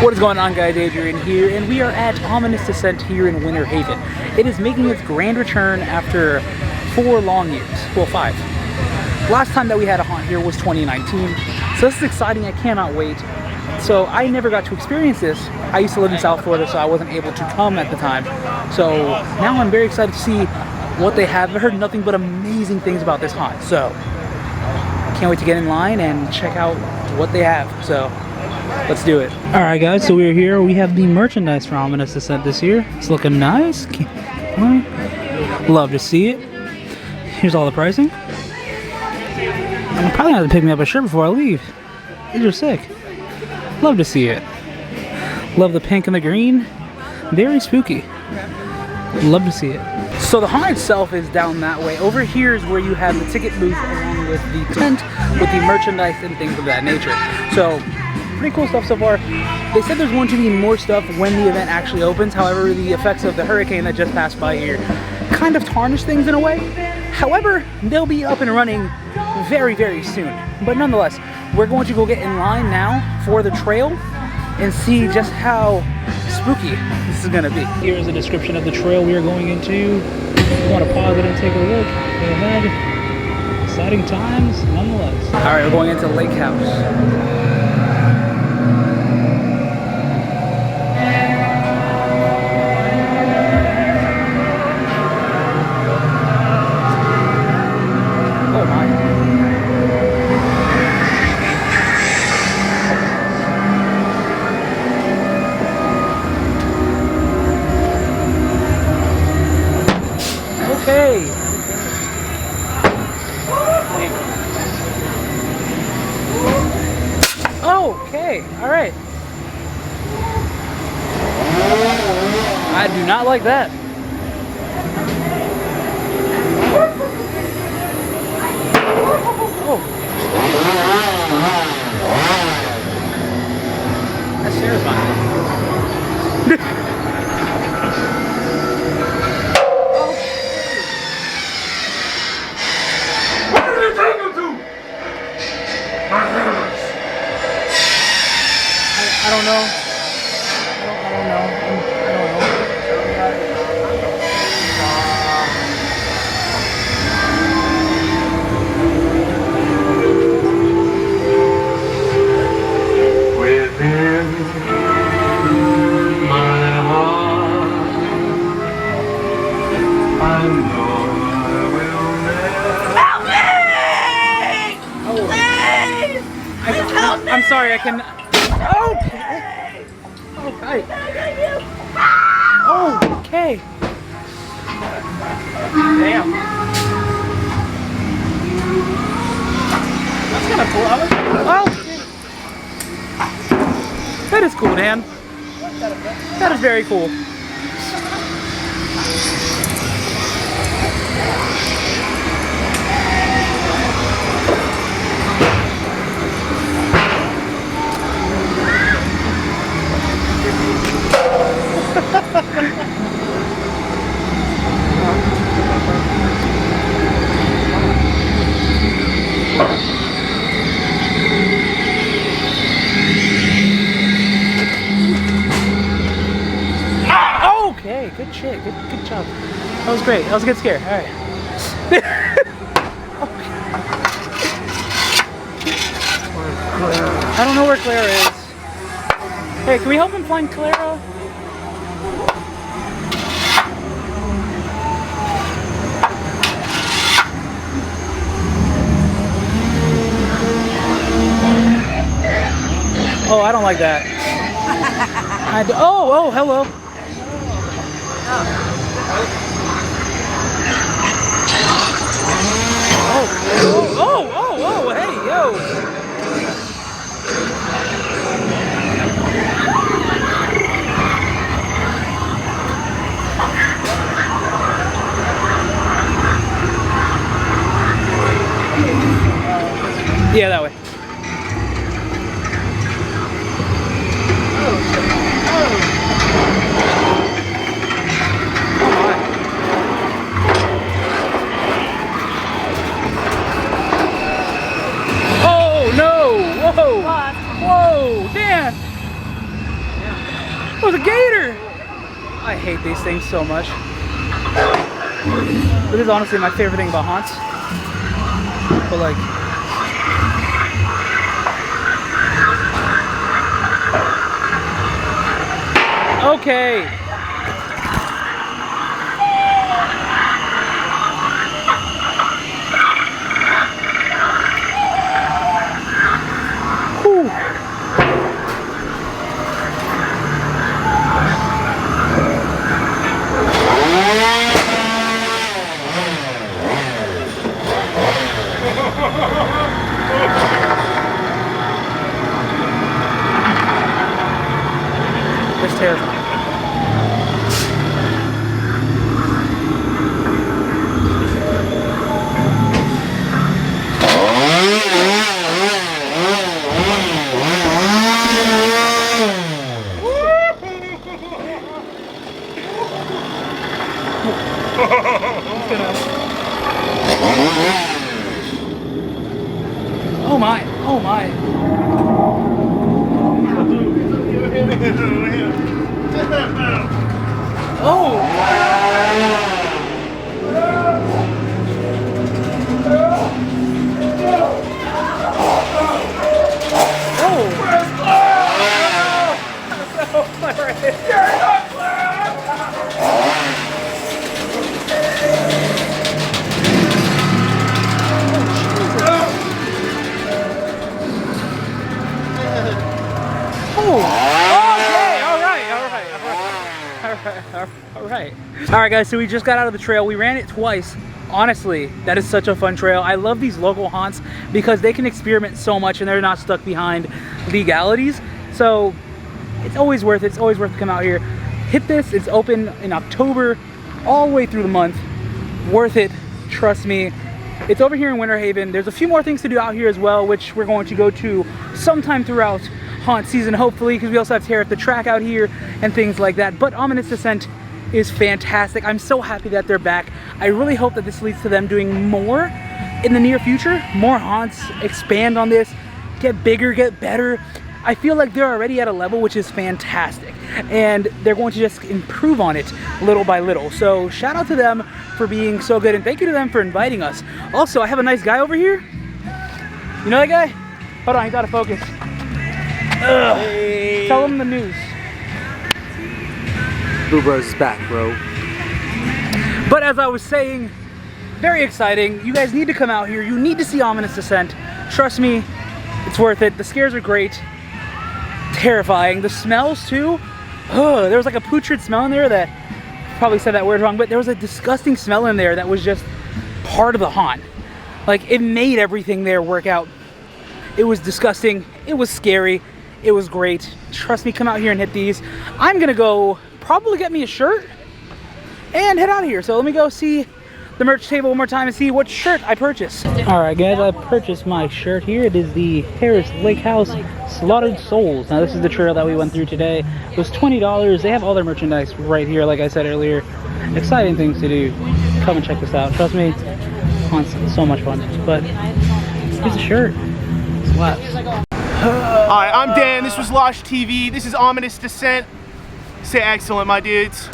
What is going on, guys? Adrian here, and we are at Ominous Descent here in Winter Haven. It is making its grand return after 4 long years. Well, 5. Last time that we had a haunt here was 2019, so this is exciting. I cannot wait. So I never got to experience this. I used to live in South Florida, so I wasn't able to come at the time. So now I'm very excited to see what they have. I've heard nothing but amazing things about this haunt, so can't wait to get in line and check out what they have. So let's do it. Alright guys, so we're here. We have the merchandise for Ominous Descent this year. It's looking nice. Love to see it. Here's all the pricing. I'm probably gonna have to pick me up a shirt before I leave. These are sick. Love to see it. Love the pink and the green. Very spooky. Love to see it. So the haunt itself is down that way. Over here is where you have the ticket booth along with the tent with the merchandise and things of that nature. So pretty cool stuff so far. They said there's going to be more stuff when the event actually opens. However, the effects of the hurricane that just passed by here kind of tarnish things in a way. However, they'll be up and running very, very soon. But nonetheless, we're going to go get in line now for the trail and see just how spooky this is going to be. Here's a description of the trail we are going into. If you want to pause it and take a look, go ahead. Exciting times, nonetheless. All right, we're going into Lake House. Okay, all right. I do not like that. Oh. That's terrifying. I don't know. I don't know. Within my heart, I know I will never. Help me! Please! I'm sorry, I can. Okay. Okay. Okay. Damn. That's kind of cool. Oh. That is cool, Dan. That is very cool. Okay, good shit, good job. That was great. That was a good scare. All right. I don't know where Clara is. Hey, can we help him find Clara? Oh, I don't like that. Oh, hello. Oh, hey, yo. Yeah, that way. was a gator! I hate these things so much. This is honestly my favorite thing about haunts. But like, okay. Whew. It's terrifying. Oh my, oh my. Oh! Alright guys, so we just got out of the trail. We ran it twice. Honestly, that is such a fun trail. I love these local haunts because they can experiment so much and they're not stuck behind legalities. So it's always worth it. It's always worth to come out here. Hit this. It's open in October all the way through the month. Worth it. Trust me. It's over here in Winter Haven. There's a few more things to do out here as well, which we're going to go to sometime throughout haunt season, hopefully, because we also have to tear up the track out here and things like that. But Ominous Descent is fantastic. I'm so happy that they're back. I really hope that this leads to them doing more in the near future. More haunts, expand on this, get bigger, get better. I feel like they're already at a level which is fantastic, and they're going to just improve on it little by little. So shout out to them for being so good, and thank you to them for inviting us. Also, I have a nice guy over here. You know that guy? Hold on, he's out of focus. Hey. Tell him the news. Blue Bros is back, bro. But as I was saying, very exciting. You guys need to come out here. You need to see Ominous Descent. Trust me, it's worth it. The scares are great. Terrifying. The smells too. Ugh, there was like a putrid smell in there that, probably said that word wrong, but there was a disgusting smell in there that was just part of the haunt. Like, it made everything there work out. It was disgusting. It was scary. It was great. Trust me, come out here and hit these. I'm gonna go probably get me a shirt and head out of here. So let me go see the merch table one more time and see what shirt I purchased. All right, guys, I purchased my shirt here. It is the Harris Lake House Slaughtered Souls. Now, this is the trail that we went through today. It was $20. They have all their merchandise right here, like I said earlier. Exciting things to do. Come and check this out. Trust me, it's so much fun. But here's a shirt. Slaps. Hi, I'm Dan. This was Losh TV. This is Ominous Descent. Say excellent, my dudes.